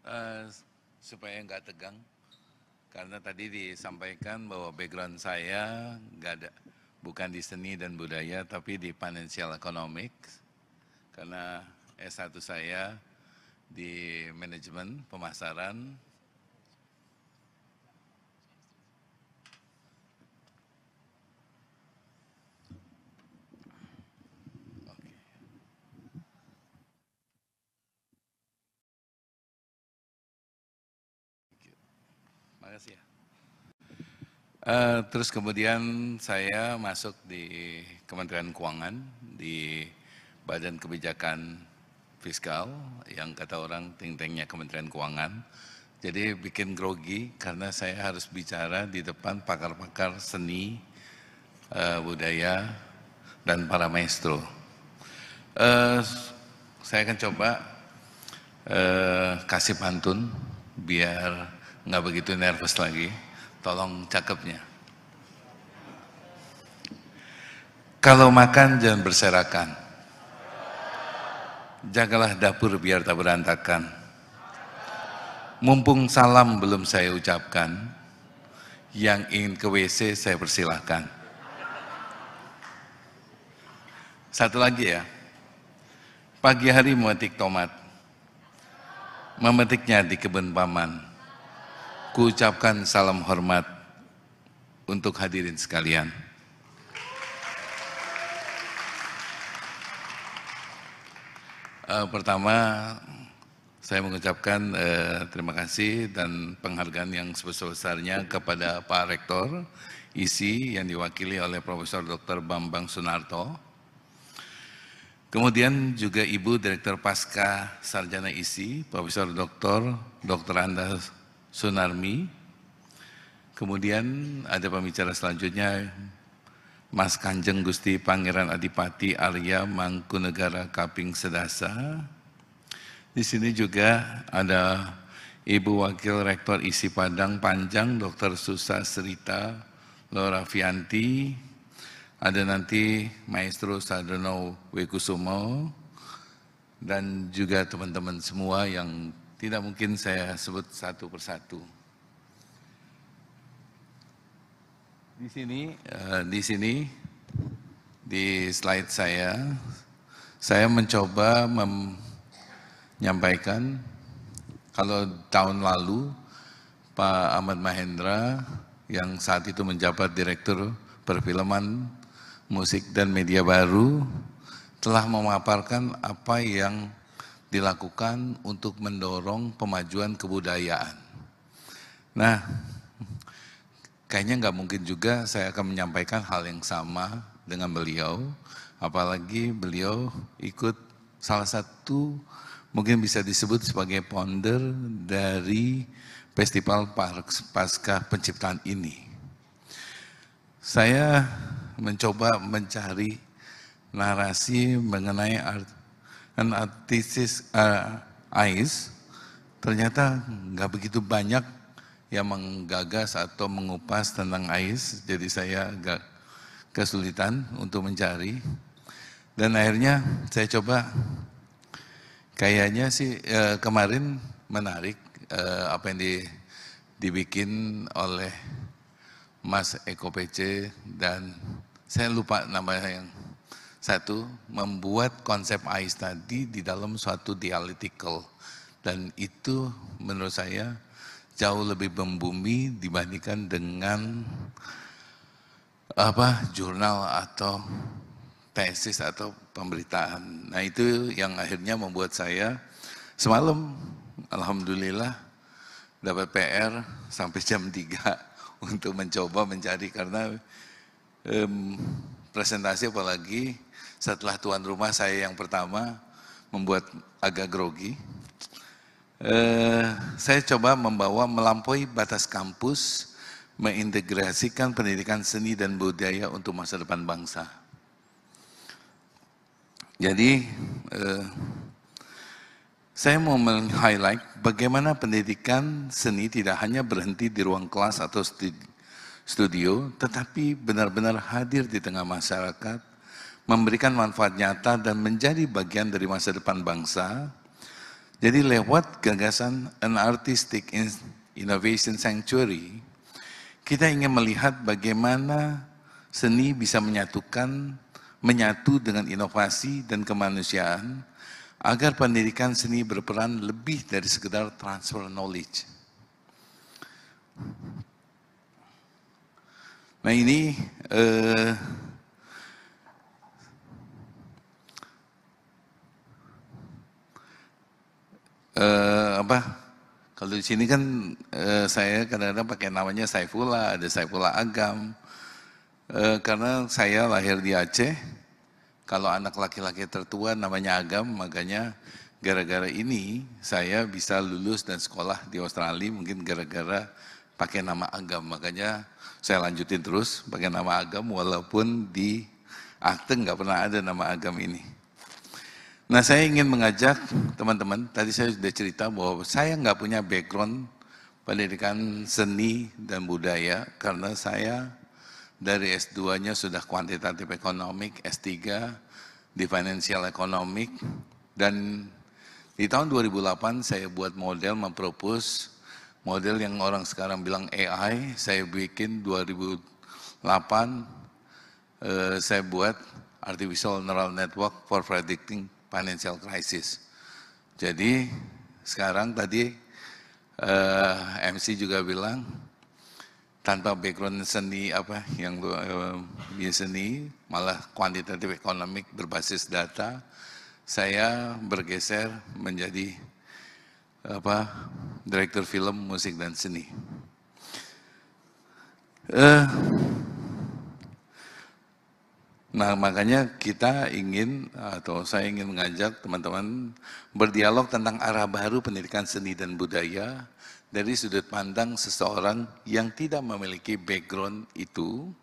Eh, supaya nggak tegang, karena tadi disampaikan bahwa background saya nggak ada, bukan di seni dan budaya, tapi di financial economics, karena S1 saya di manajemen pemasaran. Oke. Makasih ya. Terus kemudian saya masuk di Kementerian Keuangan, di Badan Kebijakan Fiskal, yang kata orang think tanknya Kementerian Keuangan. Jadi bikin grogi karena saya harus bicara di depan pakar-pakar seni, budaya, dan para maestro. Saya akan coba kasih pantun biar nggak begitu nervous lagi. Tolong cakepnya. Kalau makan jangan berserakan. Jagalah dapur biar tak berantakan. Mumpung salam belum saya ucapkan, yang ingin ke WC saya persilahkan. Satu lagi ya. Pagi hari memetik tomat. Memetiknya di kebun paman. Kuucapkan salam hormat untuk hadirin sekalian. Pertama, saya mengucapkan terima kasih dan penghargaan yang sebesar-besarnya kepada Pak Rektor ISI yang diwakili oleh Profesor Dr. Bambang Sunarto. Kemudian juga Ibu Direktur Pasca Sarjana ISI, Profesor Dr. Anda Sunarmi. Kemudian ada pembicara selanjutnya, Mas Kanjeng Gusti Pangeran Adipati Arya Mangkunegara Kaping Sedasa. Di sini juga ada Ibu Wakil Rektor ISI Padang Panjang, Dr. Susa Serita Lorafianti. Ada nanti Maestro Sadono Wekusumo, dan juga teman-teman semua yang tidak mungkin saya sebut satu persatu. Di sini di slide saya mencoba menyampaikan kalau tahun lalu Pak Ahmad Mahendra yang saat itu menjabat Direktur Perfilman, Musik dan Media Baru telah memaparkan apa yang dilakukan untuk mendorong pemajuan kebudayaan. Nah, kayaknya nggak mungkin juga saya akan menyampaikan hal yang sama dengan beliau, apalagi beliau ikut salah satu mungkin bisa disebut sebagai founder dari Festival Pasca Penciptaan ini. Saya mencoba mencari narasi mengenai artistis AIS, ternyata nggak begitu banyak yang menggagas atau mengupas tentang AIS, jadi saya agak kesulitan untuk mencari. Dan akhirnya saya coba, kayaknya sih kemarin menarik apa yang dibikin oleh Mas Eko PC, dan saya lupa namanya yang satu, membuat konsep AIS tadi di dalam suatu dialectical, dan itu menurut saya jauh lebih membumi dibandingkan dengan jurnal atau tesis atau pemberitaan. Nah itu yang akhirnya membuat saya semalam alhamdulillah dapat PR sampai jam 3 untuk mencoba mencari, karena presentasi apalagi setelah tuan rumah saya yang pertama membuat agak grogi. Saya coba membawa melampaui batas kampus, mengintegrasikan pendidikan seni dan budaya untuk masa depan bangsa. Jadi saya mau men-highlight bagaimana pendidikan seni tidak hanya berhenti di ruang kelas atau studio, tetapi benar-benar hadir di tengah masyarakat, memberikan manfaat nyata dan menjadi bagian dari masa depan bangsa, Jadi lewat gagasan An Artistic Innovation Sanctuary, kita ingin melihat bagaimana seni bisa menyatu dengan inovasi dan kemanusiaan, agar pendidikan seni berperan lebih dari sekedar transfer knowledge. Nah ini kalau di sini kan saya kadang-kadang pakai namanya Saifullah, ada Saifullah Agam. Karena saya lahir di Aceh, kalau anak laki-laki tertua namanya Agam, makanya gara-gara ini saya bisa lulus dan sekolah di Australia, mungkin gara-gara pakai nama Agam. Makanya saya lanjutin terus pakai nama Agam, walaupun di akte nggak pernah ada nama Agam ini. Nah, saya ingin mengajak teman-teman, tadi saya sudah cerita bahwa saya nggak punya background pendidikan seni dan budaya, karena saya dari S2-nya sudah kuantitatif ekonomik, S3 di financial economic, dan di tahun 2008 saya buat model, mempropose model yang orang sekarang bilang AI, saya bikin 2008, saya buat Artificial Neural Network for Predicting Financial Crisis. Jadi sekarang tadi MC juga bilang tanpa background seni seni, malah kuantitatif ekonomik berbasis data, saya bergeser menjadi direktur film, musik dan seni. Nah, makanya kita ingin, atau saya ingin mengajak teman-teman berdialog tentang arah baru pendidikan seni dan budaya dari sudut pandang seseorang yang tidak memiliki background itu,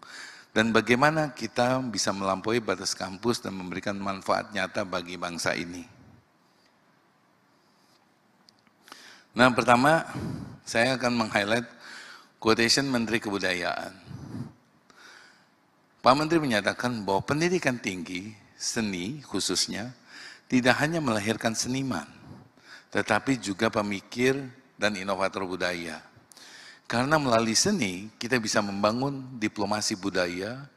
dan bagaimana kita bisa melampaui batas kampus dan memberikan manfaat nyata bagi bangsa ini. Nah, pertama saya akan meng-highlight quotation Menteri Kebudayaan. Pak Menteri menyatakan bahwa pendidikan tinggi, seni khususnya, tidak hanya melahirkan seniman, tetapi juga pemikir dan inovator budaya. Karena melalui seni, kita bisa membangun diplomasi budaya,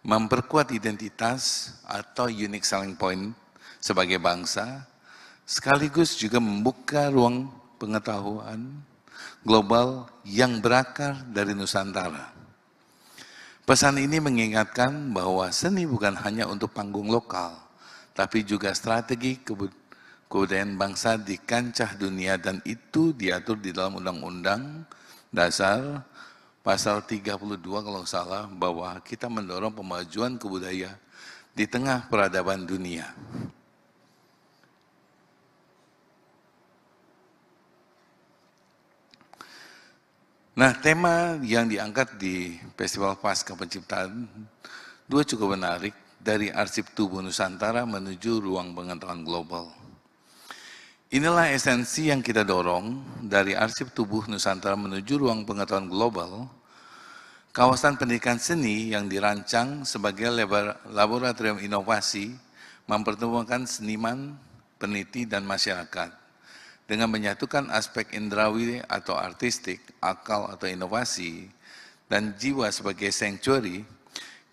memperkuat identitas atau unique selling point sebagai bangsa, sekaligus juga membuka ruang pengetahuan global yang berakar dari Nusantara. Pesan ini mengingatkan bahwa seni bukan hanya untuk panggung lokal, tapi juga strategi kebudayaan bangsa di kancah dunia, dan itu diatur di dalam Undang-Undang Dasar pasal 32 kalau salah, bahwa kita mendorong pemajuan kebudayaan di tengah peradaban dunia. Nah, tema yang diangkat di Festival Pasca Penciptaan 2 cukup menarik, dari arsip tubuh Nusantara menuju ruang pengetahuan global. Inilah esensi yang kita dorong, dari arsip tubuh Nusantara menuju ruang pengetahuan global, kawasan pendidikan seni yang dirancang sebagai laboratorium inovasi, mempertemukan seniman, peneliti, dan masyarakat. Dengan menyatukan aspek indrawi atau artistik, akal atau inovasi, dan jiwa sebagai sanctuary,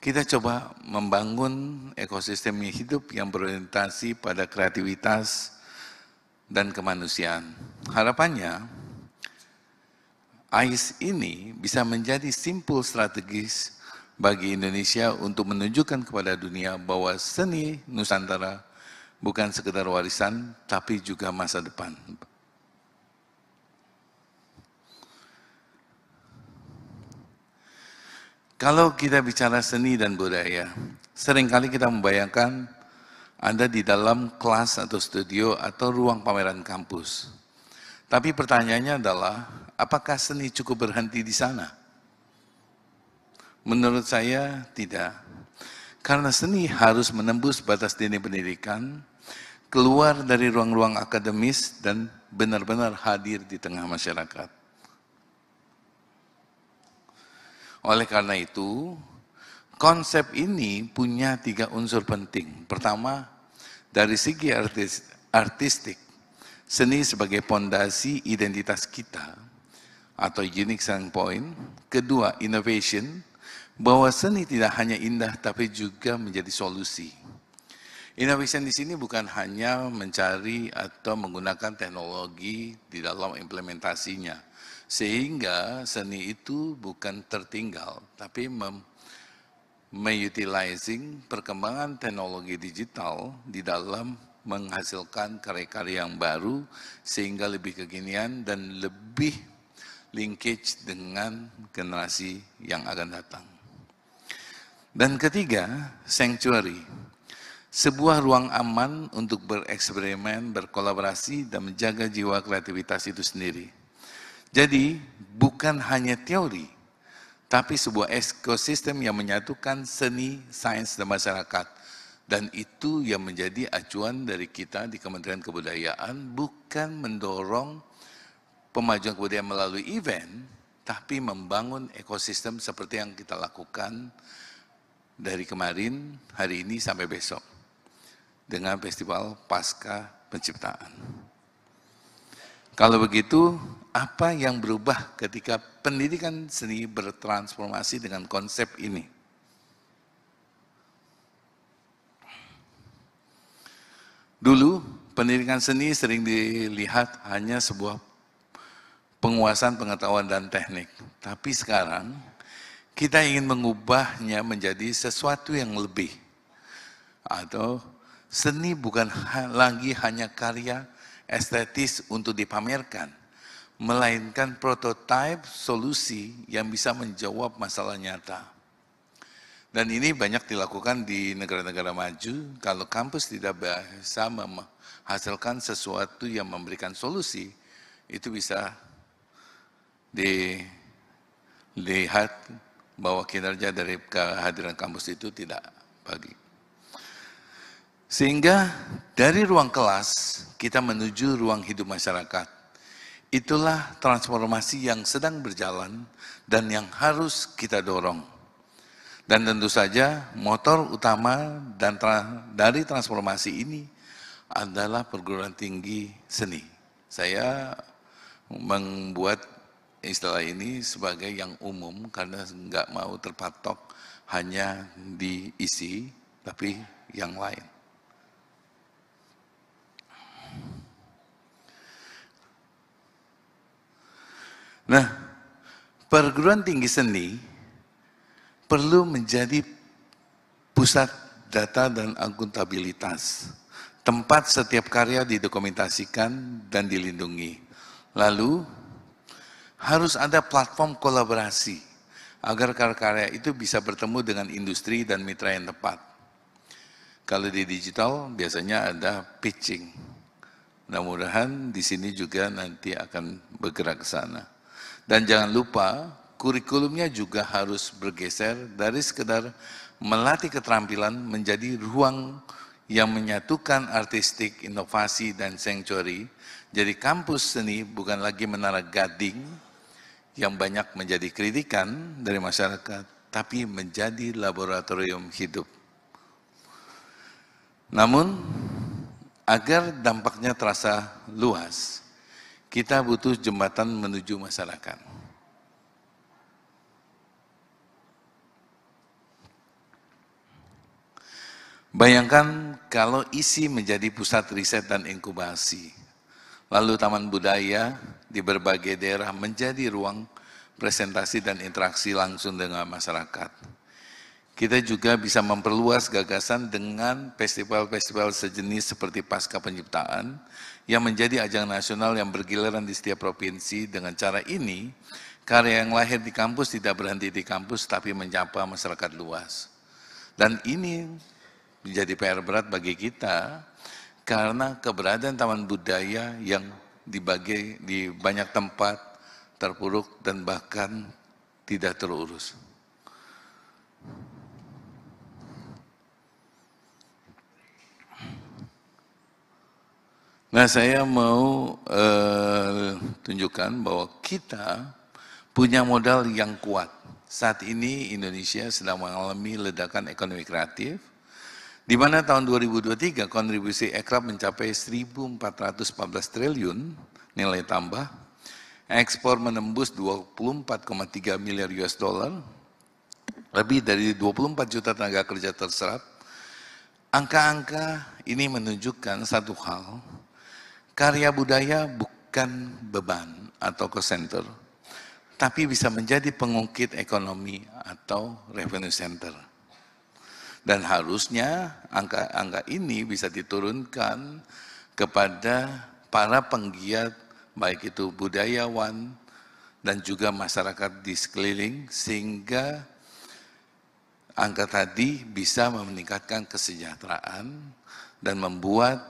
kita coba membangun ekosistem hidup yang berorientasi pada kreativitas dan kemanusiaan. Harapannya, AIS ini bisa menjadi simpul strategis bagi Indonesia untuk menunjukkan kepada dunia bahwa seni Nusantara bukan sekedar warisan, tapi juga masa depan. Kalau kita bicara seni dan budaya, seringkali kita membayangkan Anda di dalam kelas atau studio atau ruang pameran kampus. Tapi pertanyaannya adalah, apakah seni cukup berhenti di sana? Menurut saya tidak. Karena seni harus menembus batas dini pendidikan, keluar dari ruang-ruang akademis, dan benar-benar hadir di tengah masyarakat. Oleh karena itu, konsep ini punya 3 unsur penting. Pertama, dari segi artistik, Seni sebagai pondasi identitas kita atau unique selling point. Kedua, innovation, bahwa seni tidak hanya indah tapi juga menjadi solusi. Innovation di sini bukan hanya mencari atau menggunakan teknologi di dalam implementasinya, sehingga seni itu bukan tertinggal, tapi utilizing perkembangan teknologi digital di dalam menghasilkan karya-karya yang baru, sehingga lebih kekinian dan lebih linkage dengan generasi yang akan datang. Dan ketiga, sanctuary. Sebuah ruang aman untuk bereksperimen, berkolaborasi, dan menjaga jiwa kreativitas itu sendiri. Jadi, bukan hanya teori, tapi sebuah ekosistem yang menyatukan seni, sains, dan masyarakat. Dan itu yang menjadi acuan dari kita di Kementerian Kebudayaan, bukan mendorong pemajuan kebudayaan melalui event, tapi membangun ekosistem seperti yang kita lakukan dari kemarin, hari ini, sampai besok. Dengan Festival Pasca Penciptaan. Kalau begitu, apa yang berubah ketika pendidikan seni bertransformasi dengan konsep ini? Dulu, pendidikan seni sering dilihat hanya sebuah penguasaan pengetahuan dan teknik. Tapi sekarang, kita ingin mengubahnya menjadi sesuatu yang lebih. Atau seni bukan lagi hanya karya estetis untuk dipamerkan, melainkan prototipe solusi yang bisa menjawab masalah nyata. Dan ini banyak dilakukan di negara-negara maju. Kalau kampus tidak bisa menghasilkan sesuatu yang memberikan solusi, itu bisa dilihat bahwa kinerja dari kehadiran kampus itu tidak baik. Sehingga dari ruang kelas kita menuju ruang hidup masyarakat. Itulah transformasi yang sedang berjalan dan yang harus kita dorong. Dan tentu saja motor utama dari transformasi ini adalah perguruan tinggi seni. Saya membuat istilah ini sebagai yang umum karena nggak mau terpatok hanya di isi, tapi yang lain. Nah, perguruan tinggi seni perlu menjadi pusat data dan akuntabilitas, tempat setiap karya didokumentasikan dan dilindungi. Lalu, harus ada platform kolaborasi agar karya-karya itu bisa bertemu dengan industri dan mitra yang tepat. Kalau di digital biasanya ada pitching. Mudah-mudahan di sini juga nanti akan bergerak ke sana. Dan jangan lupa, kurikulumnya juga harus bergeser dari sekedar melatih keterampilan menjadi ruang yang menyatukan artistik, inovasi, dan sanctuary. Jadi kampus seni bukan lagi menara gading yang banyak menjadi kritikan dari masyarakat, tapi menjadi laboratorium hidup. Namun, agar dampaknya terasa luas, kita butuh jembatan menuju masyarakat. Bayangkan kalau ISI menjadi pusat riset dan inkubasi, lalu taman budaya di berbagai daerah menjadi ruang presentasi dan interaksi langsung dengan masyarakat. Kita juga bisa memperluas gagasan dengan festival-festival sejenis seperti Pasca Penciptaan yang menjadi ajang nasional yang bergiliran di setiap provinsi. Dengan cara ini, karya yang lahir di kampus tidak berhenti di kampus tapi menyapa masyarakat luas. Dan ini menjadi PR berat bagi kita karena keberadaan taman budaya yang dibagi di banyak tempat terpuruk dan bahkan tidak terurus. Nah, saya mau tunjukkan bahwa kita punya modal yang kuat. Saat ini Indonesia sedang mengalami ledakan ekonomi kreatif Di mana tahun 2023 kontribusi ekraf mencapai 1.414 triliun nilai tambah, ekspor menembus 24,3 miliar US dollar, lebih dari 24 juta tenaga kerja terserap. Angka-angka ini menunjukkan satu hal, karya budaya bukan beban atau cost center, tapi bisa menjadi pengungkit ekonomi atau revenue center. Dan harusnya angka-angka ini bisa diturunkan kepada para penggiat, baik itu budayawan dan juga masyarakat di sekeliling, sehingga angka tadi bisa meningkatkan kesejahteraan dan membuat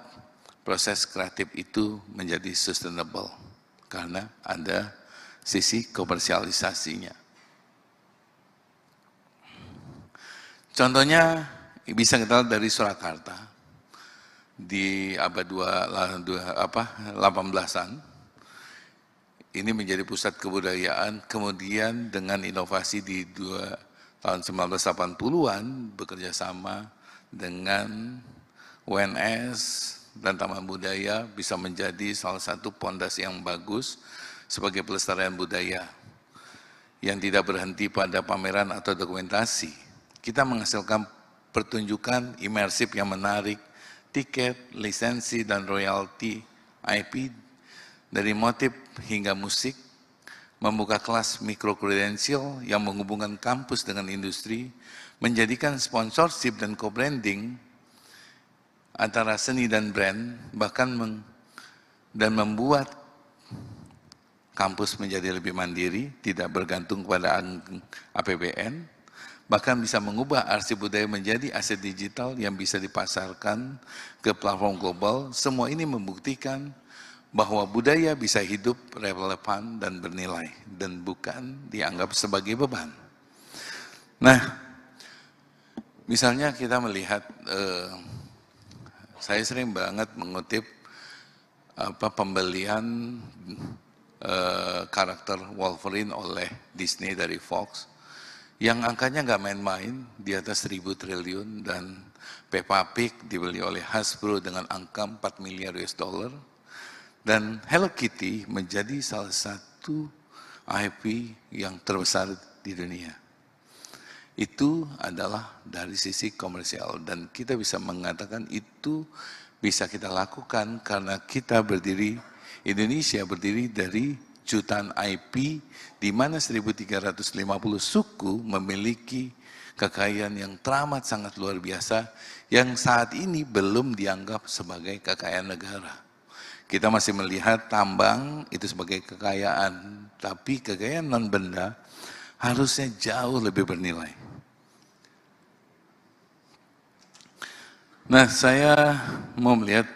proses kreatif itu menjadi sustainable karena ada sisi komersialisasinya. Contohnya bisa kita lihat dari Surakarta di abad 18-an. Ini menjadi pusat kebudayaan, kemudian dengan inovasi di tahun 1980-an bekerja sama dengan UNS dan Taman Budaya bisa menjadi salah satu pondasi yang bagus sebagai pelestarian budaya yang tidak berhenti pada pameran atau dokumentasi. Kita menghasilkan pertunjukan imersif yang menarik, tiket, lisensi, dan royalti IP dari motif hingga musik, membuka kelas micro-credential yang menghubungkan kampus dengan industri, menjadikan sponsorship dan co-branding antara seni dan brand, bahkan dan membuat kampus menjadi lebih mandiri, tidak bergantung pada APBN, bahkan bisa mengubah arsip budaya menjadi aset digital yang bisa dipasarkan ke platform global. Semua ini membuktikan bahwa budaya bisa hidup relevan dan bernilai, dan bukan dianggap sebagai beban. Nah, misalnya kita melihat, saya sering banget mengutip pembelian karakter Wolverine oleh Disney dari Fox, yang angkanya nggak main-main, di atas 1.000 triliun, dan Peppa Pig dibeli oleh Hasbro dengan angka 4 miliar US dollar, dan Hello Kitty menjadi salah satu IP yang terbesar di dunia. Itu adalah dari sisi komersial, dan kita bisa mengatakan itu bisa kita lakukan karena kita Indonesia berdiri dari jutaan IP, di mana 1.350 suku memiliki kekayaan yang teramat sangat luar biasa, yang saat ini belum dianggap sebagai kekayaan negara. Kita masih melihat tambang itu sebagai kekayaan, tapi kekayaan non-benda harusnya jauh lebih bernilai. Nah, saya mau melihat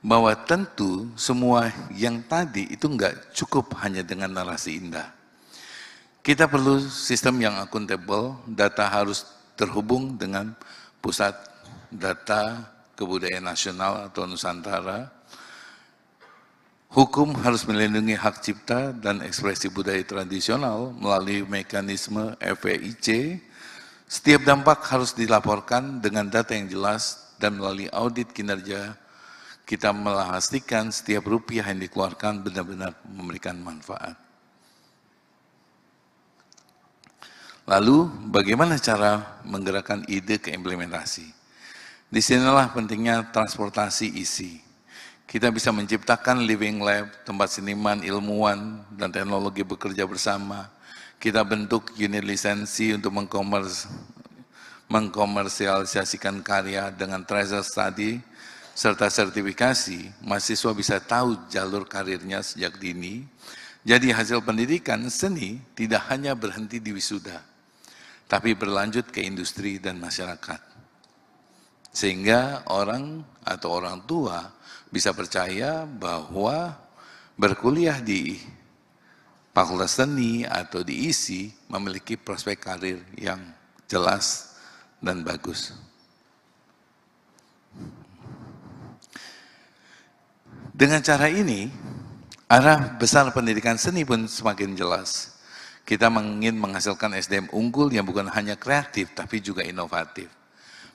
bahwa tentu semua yang tadi itu enggak cukup hanya dengan narasi indah. Kita perlu sistem yang akuntabel, data harus terhubung dengan pusat data kebudayaan nasional atau Nusantara. Hukum harus melindungi hak cipta dan ekspresi budaya tradisional melalui mekanisme FEIC. Setiap dampak harus dilaporkan dengan data yang jelas dan melalui audit kinerja. Kita memastikan setiap rupiah yang dikeluarkan benar-benar memberikan manfaat. Lalu, bagaimana cara menggerakkan ide ke implementasi? Disinilah pentingnya transportasi isi. Kita bisa menciptakan living lab, tempat seniman, ilmuwan, dan teknologi bekerja bersama. Kita bentuk unit lisensi untuk mengkomersialisasikan karya dengan tracer study, serta sertifikasi. Mahasiswa bisa tahu jalur karirnya sejak dini. Jadi hasil pendidikan seni tidak hanya berhenti di wisuda, tapi berlanjut ke industri dan masyarakat. Sehingga orang atau orang tua bisa percaya bahwa berkuliah di Fakultas Seni atau di ISI memiliki prospek karir yang jelas dan bagus. Dengan cara ini, arah besar pendidikan seni pun semakin jelas. Kita ingin menghasilkan SDM unggul yang bukan hanya kreatif, tapi juga inovatif.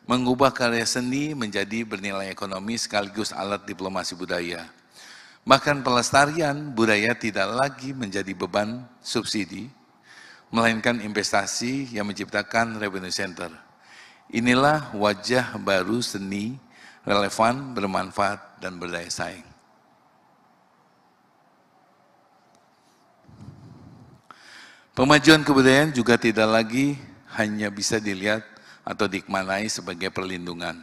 mengubah karya seni menjadi bernilai ekonomi sekaligus alat diplomasi budaya. Bahkan pelestarian budaya tidak lagi menjadi beban subsidi, melainkan investasi yang menciptakan revenue center. Inilah wajah baru seni, relevan, bermanfaat, dan berdaya saing. Pemajuan kebudayaan juga tidak lagi hanya bisa dilihat atau dikmanai sebagai perlindungan.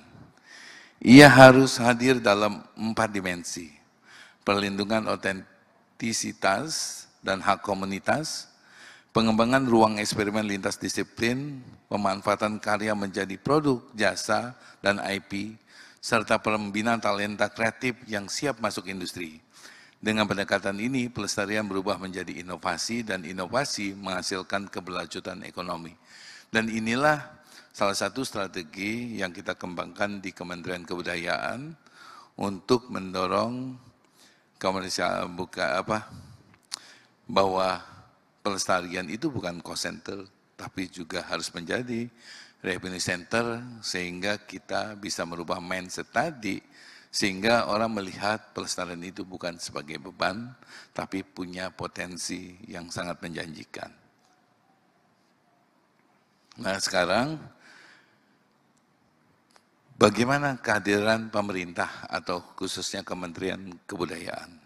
Ia harus hadir dalam 4 dimensi. Perlindungan otentisitas dan hak komunitas, pengembangan ruang eksperimen lintas disiplin, pemanfaatan karya menjadi produk, jasa, dan IP, serta pembinaan talenta kreatif yang siap masuk industri. Dengan pendekatan ini, pelestarian berubah menjadi inovasi, dan inovasi menghasilkan keberlanjutan ekonomi. Dan inilah salah satu strategi yang kita kembangkan di Kementerian Kebudayaan untuk mendorong komersial bahwa pelestarian itu bukan cost center, tapi juga harus menjadi revenue center, sehingga kita bisa merubah mindset tadi, sehingga orang melihat pelestarian itu bukan sebagai beban, tapi punya potensi yang sangat menjanjikan. Nah sekarang, bagaimana kehadiran pemerintah atau khususnya Kementerian Kebudayaan?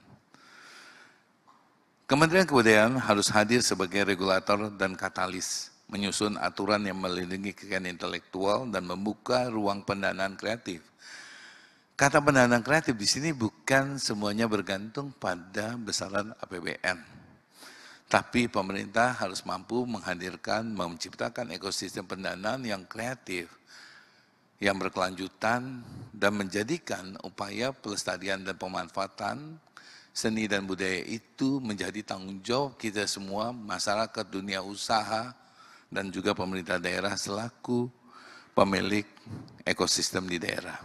Kementerian Kebudayaan harus hadir sebagai regulator dan katalis, menyusun aturan yang melindungi kekayaan intelektual dan membuka ruang pendanaan kreatif. Kata pendanaan kreatif di sini bukan semuanya bergantung pada besaran APBN. Tapi pemerintah harus mampu menghadirkan, menciptakan ekosistem pendanaan yang kreatif, yang berkelanjutan, dan menjadikan upaya pelestarian dan pemanfaatan seni dan budaya itu menjadi tanggung jawab kita semua, masyarakat, dunia usaha, dan juga pemerintah daerah selaku pemilik ekosistem di daerah.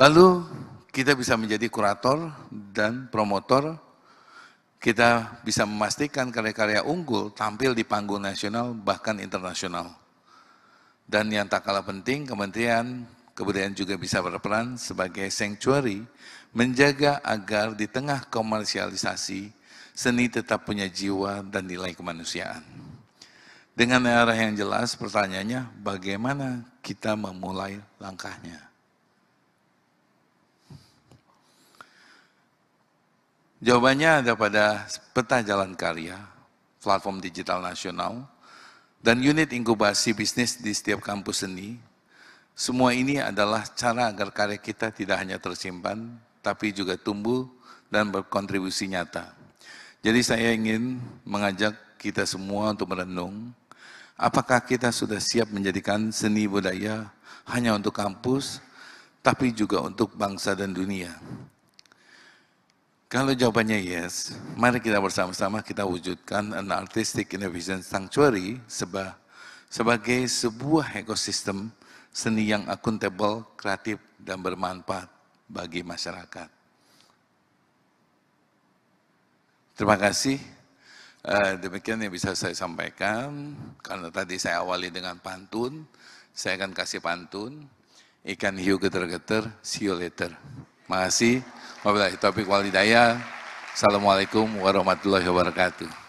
Lalu kita bisa menjadi kurator dan promotor, kita bisa memastikan karya-karya unggul tampil di panggung nasional bahkan internasional. Dan yang tak kalah penting, Kementerian Kebudayaan juga bisa berperan sebagai sanctuary, menjaga agar di tengah komersialisasi, seni tetap punya jiwa dan nilai kemanusiaan. Dengan arah yang jelas, pertanyaannya bagaimana kita memulai langkahnya? Jawabannya ada pada peta jalan karya, platform digital nasional, dan unit inkubasi bisnis di setiap kampus seni. Semua ini adalah cara agar karya kita tidak hanya tersimpan, tapi juga tumbuh dan berkontribusi nyata. Jadi saya ingin mengajak kita semua untuk merenung, apakah kita sudah siap menjadikan seni budaya hanya untuk kampus, tapi juga untuk bangsa dan dunia. Kalau jawabannya yes, mari kita bersama-sama kita wujudkan an artistic innovation sanctuary sebagai sebuah ekosistem seni yang akuntabel, kreatif, dan bermanfaat bagi masyarakat. Terima kasih. Demikian yang bisa saya sampaikan. Karena tadi saya awali dengan pantun, saya akan kasih pantun. Ikan hiu geter-geter, see you later. Terima kasih. Wabillahi taufiq wal hidayah. Assalamualaikum warahmatullahi wabarakatuh.